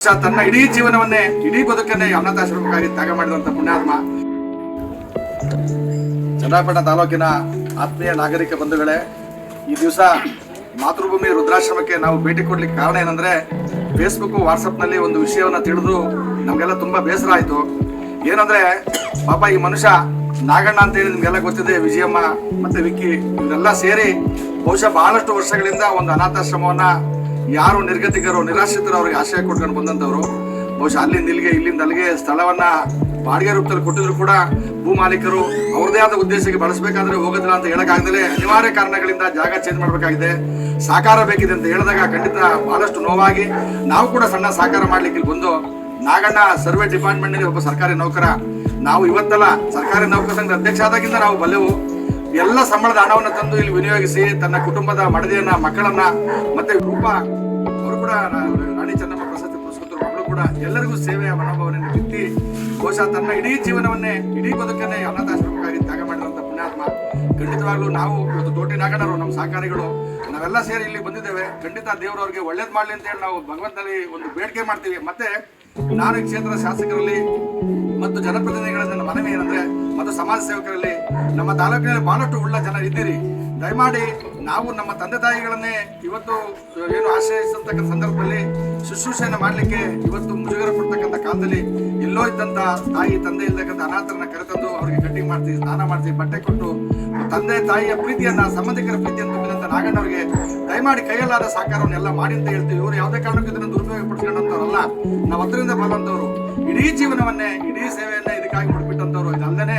ತನ್ನ ಇಡೀ ಜೀವನವನ್ನೇ ಇಡೀ ಬದುಕನ್ನೇ ಅನಾಥಾಶ್ರಮಕ್ಕಾಗಿ ತ್ಯಾಗ ಮಾಡಿದಂತ ಪುಣ್ಯಾತ್ಮ. ಚನ್ನರಾಯಪಟ್ಟಣ ತಾಲೂಕಿನ ಆತ್ಮೀಯ ನಾಗರಿಕ ಬಂಧುಗಳೇ, ಈ ದಿವಸ ಮಾತೃಭೂಮಿ ವೃದ್ಧಾಶ್ರಮಕ್ಕೆ ನಾವು ಭೇಟಿ ಕೊಡ್ಲಿಕ್ಕೆ ಕಾರಣ ಏನಂದ್ರೆ, ಫೇಸ್ಬುಕ್ ವಾಟ್ಸಪ್ನಲ್ಲಿ ಒಂದು ವಿಷಯವನ್ನ ತಿಳಿದು ನಮಗೆಲ್ಲ ತುಂಬಾ ಬೇಸರ ಆಯ್ತು. ಏನಂದ್ರೆ ಪಾಪ ಈ ಮನುಷ್ಯ ನಾಗಣ್ಣ ಅಂತ ಹೇಳಿ ನಿಮ್ಗೆಲ್ಲ ಗೊತ್ತಿದೆ, ವಿಜಯಮ್ಮ ಮತ್ತೆ ವಿಕ್ಕಿ ಇವರೆಲ್ಲ ಸೇರಿ ಬಹುಶಃ ಬಹಳಷ್ಟು ವರ್ಷಗಳಿಂದ ಒಂದು ಅನಾಥಾಶ್ರಮವನ್ನ ಯಾರು ನಿರ್ಗತಿಕರು ನಿರಾಶ್ರಿತರು ಅವ್ರಿಗೆ ಆಶ್ರಯ ಕೊಟ್ಕೊಂಡು ಬಂದಂತವ್ರು. ಬಹುಶಃ ಅಲ್ಲಿಂದ ಅಲ್ಲಿಗೆ ಸ್ಥಳವನ್ನ ಬಾಡಿಗೆ ರೂಪದಲ್ಲಿ ಕೊಟ್ಟಿದ್ರು ಕೂಡ ಭೂ ಮಾಲೀಕರು ಅವ್ರದೇ ಆದ ಉದ್ದೇಶಕ್ಕೆ ಬಳಸಬೇಕಾದ್ರೆ ಹೋಗೋದಿಲ್ಲ ಅಂತ ಹೇಳಕ್ಕಾಗದಲೇ ಅನಿವಾರ್ಯ ಕಾರಣಗಳಿಂದ ಜಾಗ ಚೇಂಜ್ ಮಾಡಬೇಕಾಗಿದೆ, ಸಹಕಾರ ಬೇಕಿದೆ ಅಂತ ಹೇಳಿದಾಗ ಖಂಡಿತ ಬಹಳಷ್ಟು ನೋವಾಗಿ ನಾವು ಕೂಡ ಸಣ್ಣ ಸಹಕಾರ ಮಾಡ್ಲಿಕ್ಕೆ ಇಲ್ಲಿ ಬಂದು, ನಾಗಣ್ಣ ಸರ್ವೆ ಡಿಪಾರ್ಟ್ಮೆಂಟ್ ನಲ್ಲಿ ಒಬ್ಬ ಸರ್ಕಾರಿ ನೌಕರ. ನಾವು ಇವತ್ತಲ್ಲ, ಸರ್ಕಾರಿ ನೌಕರ ಸಂಘದ ಅಧ್ಯಕ್ಷ ಆದಾಗಿಂದ ನಾವು ಬಲ್ಲೆವು. ಎಲ್ಲ ಸಂಬಳದ ಹಣವನ್ನು ತಂದು ಇಲ್ಲಿ ವಿನಿಯೋಗಿಸಿ ತನ್ನ ಕುಟುಂಬದ ಮಡದಿಯನ್ನ, ಮಕ್ಕಳನ್ನ ಮತ್ತೆ ರೂಪ ಅವರು ಕೂಡ ರಾಣಿ ಚೆನ್ನಮ್ಮ ಪ್ರಶಸ್ತಿ ಪುರಸ್ಕೃತರು, ಮಗಳು ಕೂಡ ಎಲ್ಲರಿಗೂ ಸೇವೆಯ ಮನೋಭಾವನೆಯನ್ನು ಬಿತ್ತಿ ಬಹುಶಃ ತನ್ನ ಇಡೀ ಜೀವನವನ್ನೇ ಇಡೀ ಬದುಕನ್ನೇ ಅನಾಥಾಶ್ರಮಕ್ಕಾಗಿ ತ್ಯಾಗ ಮಾಡಿರುವಂತ ಪುಣ್ಯಾತ್ಮ. ಖಂಡಿತವಾಗ್ಲೂ ನಾವು ಇವತ್ತು ತೋಟಿ ನಾಗಣ್ಣರು ನಮ್ಮ ಸಹಕಾರಿಗಳು ನಾವೆಲ್ಲ ಸೇರಿ ಇಲ್ಲಿ ಬಂದಿದ್ದೇವೆ. ಖಂಡಿತ ದೇವರು ಅವ್ರಿಗೆ ಒಳ್ಳೇದ್ ಮಾಡ್ಲಿ ಅಂತ ಹೇಳಿ ನಾವು ಭಗವಂತನಲ್ಲಿ ಒಂದು ಬೇಡಿಕೆ ಮಾಡ್ತೀವಿ. ಮತ್ತೆ ನಾನು ಈ ಕ್ಷೇತ್ರದ ಶಾಸಕರಲ್ಲಿ ಮತ್ತು ಜನಪ್ರತಿನಿಧಿಗಳ ಮನವಿ ಏನಂದ್ರೆ, ಮತ್ತು ಸಮಾಜ ಸೇವಕರಲ್ಲಿ ನಮ್ಮ ತಾಲೂಕಿನಲ್ಲಿ ಬಹಳಷ್ಟು ಉಳ್ಳ ಜನರು ಇದ್ದೀರಿ. ದಯಮಾಡಿ ನಾವು ನಮ್ಮ ತಂದೆ ತಾಯಿಗಳನ್ನೇ ಇವತ್ತು ಏನು ಆಶ್ರಯಿಸತಕ್ಕಂಥ ಸಂದರ್ಭದಲ್ಲಿ ಶುಶ್ರೂಷೆಯನ್ನು ಮಾಡಲಿಕ್ಕೆ ಇವತ್ತು ಮುಜುಗರ ಪಡ್ತಕ್ಕಂಥ ಕಾಲದಲ್ಲಿ ಎಲ್ಲೋ ಇದ್ದಂತ ತಾಯಿ ತಂದೆ ಇರ್ತಕ್ಕಂಥ ಅನಾಥರನ್ನ ಕರೆತಂದು ಅವರಿಗೆ ಕಟ್ಟಿಂಗ್ ಮಾಡ್ತೀವಿ, ಸ್ನಾನ ಮಾಡ್ತೀವಿ, ಬಟ್ಟೆ ಕೊಟ್ಟು ತಂದೆ ತಾಯಿಯ ಪ್ರೀತಿಯನ್ನ, ಸಂಬಂಧಿಕರ ಪ್ರೀತಿಯನ್ನು ತುಂಬಿದಂತ ನಾಗಣ್ಣವರಿಗೆ ದಯಮಾಡಿ ಕೈಯಲ್ಲಾದ ಸಹಕಾರವನ್ನೆಲ್ಲ ಮಾಡಿ ಅಂತ ಹೇಳ್ತೀವಿ. ಇವರು ಯಾವುದೇ ಕಾರಣಕ್ಕೂ ಇದನ್ನು ದುರುಪಯೋಗ ಪಡಿಸ್ಕೊಂಡಂತವ್ರಲ್ಲ, ನಾವು ಅದರಿಂದ ಬರುವಂತವ್ರು ಇಡೀ ಜೀವನವನ್ನೇ ಇಡೀ ಸೇವೆಯನ್ನೇ ಇದಕ್ಕಾಗಿ ಮುಡ್ಬಿಟ್ಟಂತವ್ರು. ಇದಲ್ಲದೆ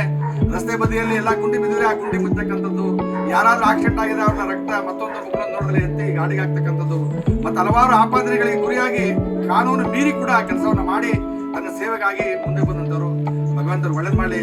ರಸ್ತೆ ಬದಿಯಲ್ಲಿ ಎಲ್ಲ ಗುಂಡಿ ಬಿದ್ದರೆ ಆ ಗುಂಡಿ ಬಿದ್ದಕ್ಕಂಥದ್ದು, ಯಾರಾದ್ರೂ ಆಕ್ಸಿಡೆಂಟ್ ಆಗಿದೆ ಅವ್ರನ್ನ ರಕ್ತ ಮತ್ತೊಂದು ಮುಖವನ್ನು ನೋಡಿದ್ರೆ ಎತ್ತಿ ಗಾಡಿಗೆ ಹಾಕ್ತಕ್ಕಂಥದ್ದು, ಮತ್ತೆ ಹಲವಾರು ಆಪಾದನೆಗಳಿಗೆ ಗುರಿಯಾಗಿ ಕಾನೂನು ಮೀರಿ ಕೂಡ ಕೆಲಸವನ್ನ ಮಾಡಿ ತನ್ನ ಸೇವೆಗಾಗಿ ಮುಂದೆ ಬಂದಂತವ್ರು. ಭಗವಂತರು ಒಳ್ಳೇದ್ ಮಾಡಲಿ.